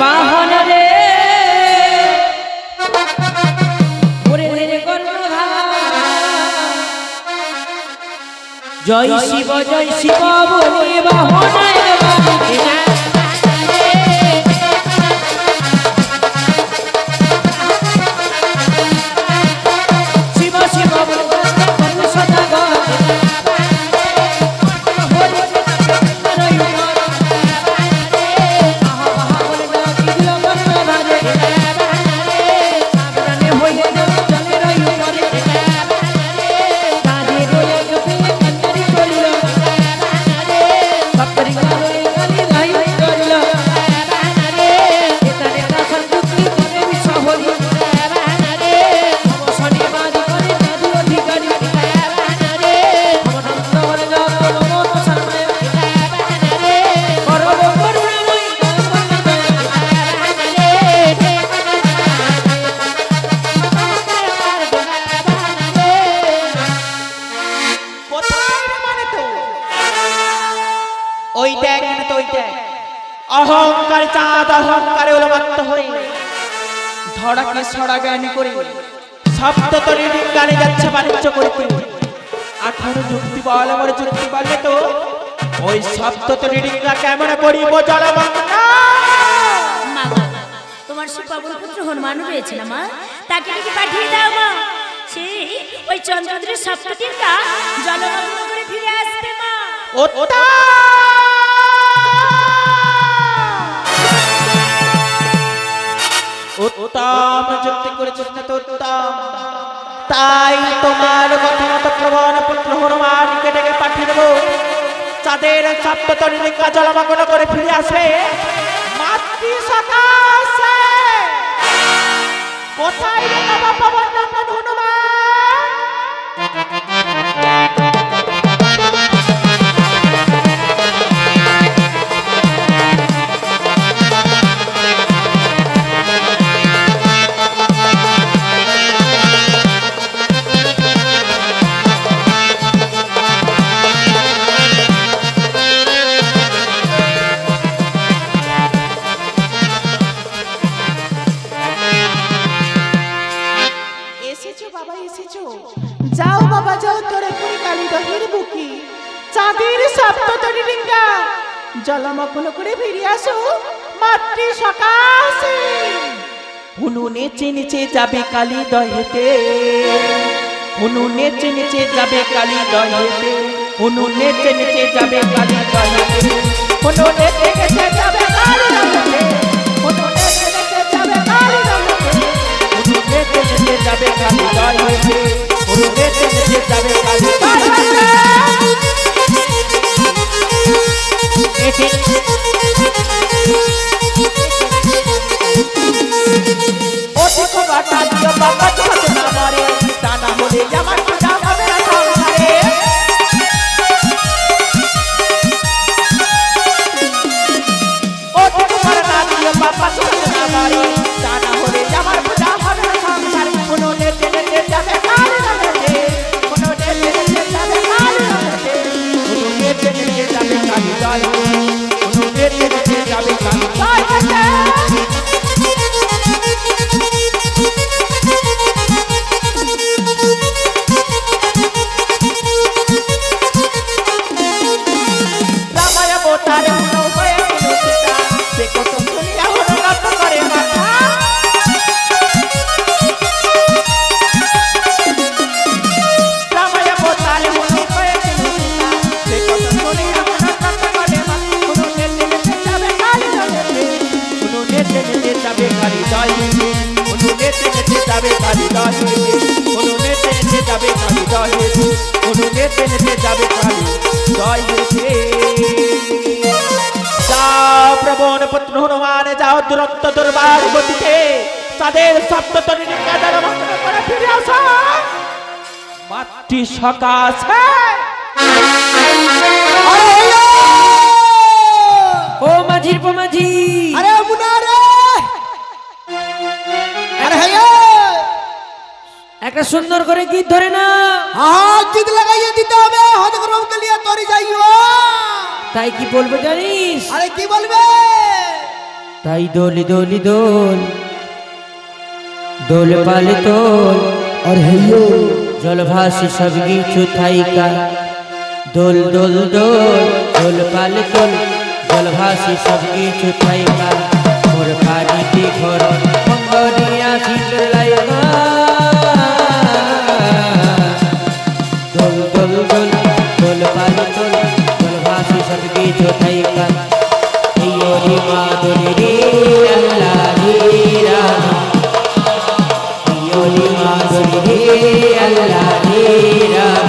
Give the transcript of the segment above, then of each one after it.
বাহন রে ওরে রে কর্ণধা জয় শিব বলে বাহনের বাড়ি অহংকার চাঁদ অহংকারে উলমাত্ত হয়ে ধরাকে ছড়া জ্ঞানী করে সপ্ততরী গানে যাচ্ছে বাণিজ্য করতে 18 যুক্তি বল আমার যুক্তি বললে তো ওই সপ্ততরী ডিঙ্গা কেমন করিব জলমগ্না মা তোমার সে পাবন পুত্র হনুমান রয়েছে না মা তাকে কি পাঠিয়ে দাও মা সে ওই চন্দ্রদ্রের সপ্তটিকা জলমগ্ন করে ফিরে আসবে মা ওটা উত্তম যুক্তি করেছিস না তো উত্তম তাই তোমার কথা মতো প্রবণ পুত্র হনুমানকে ডেকে পাঠিয়ে দেবো চাঁদের সপ্ততরীকা জলমগ্ন করে ফিরে আসবে মাতৃ সকাশে কোথায় রে বাবা পবন নন্দন হনুমান যাও বাবা যাও তোরে পুরি কালী দহের বুকি চাঁদের সপ্ততরী ডিঙ্গা জলমগ্ন করে ফিরে আসো মাতৃ সকাশে হুনু নেচে নেচে যাবে কালী দহেতে হুনু নেচে নেচে যাবে কালী দহেতে হুনু নেচে নেচে যাবে কালী দহেতে হুনু নেচে নেচে যাবে কালী দহেতে হুনু নেচে নেচে যাবে কালী দহেতে হুনু নেচে নেচে যাবে কালী দহেতে যাবে কালী ও দেখো বাটা দিও বাবা তোমাকে না মারে তা না হলে আমার পূজা হবে না সংসারে ও দেখো বাটা দিও বাবা তোমাকে না মারে তা না হলে আমার পূজা হবে না সংসারে কোনো নেতে নেতে যাবে কালী প্রবণ পুত্র হনুমান যাও দুরন্ত দুর্বার গতিতে তাদের সপ্ততরী ডিঙ্গা জলমগ্ন করে ফিরে আসো মাতৃ সকাশে ও মাঝির মাঝি আরে মুনা রে আরে হায় একটা সুন্দর করে গীত ধরে না হ্যাঁ গীত লাগাইয়ে দিতে হবে হদগরম কে লিয়ে তরি যাইও তাই কি বলবে জানিস আরে কি বলবে তাই দোলি দোলি দোল দোল পালে তোল और हेयो জলভাসি সব কিছু থাইকা দোল দোল দোল দোল পালে তোল জলভাসি সব কিছু থাইকা মোর পানিতে ঘর মঙ্গলিয়া শীতল লাইগা দোল দোল দোল দোল পালে তোল জলভাসি সব কিছু থাইকা রে মাধুরী রে আল্লাহ রে রাম রে মাধুরী রে আল্লাহ রে রাম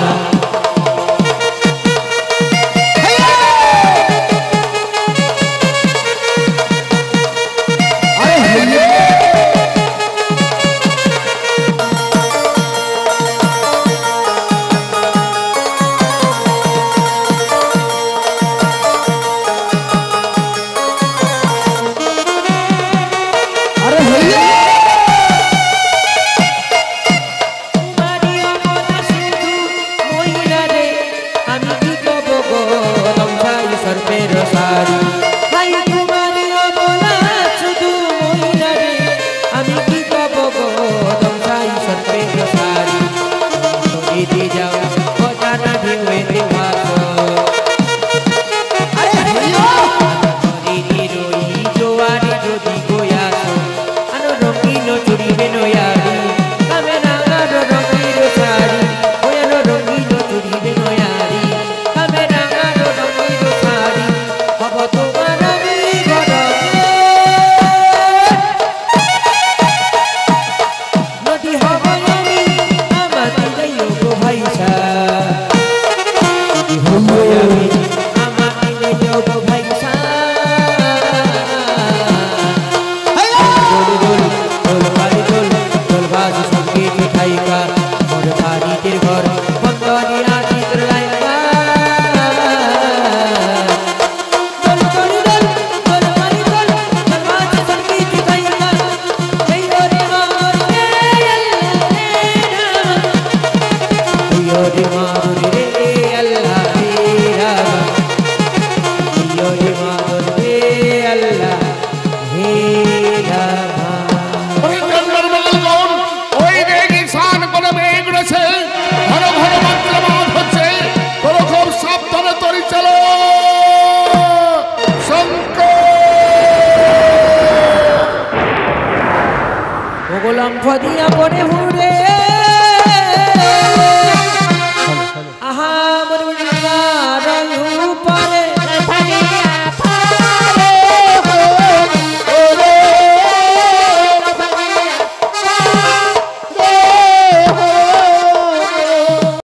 গোলাম ফদিয়া পরে হুরে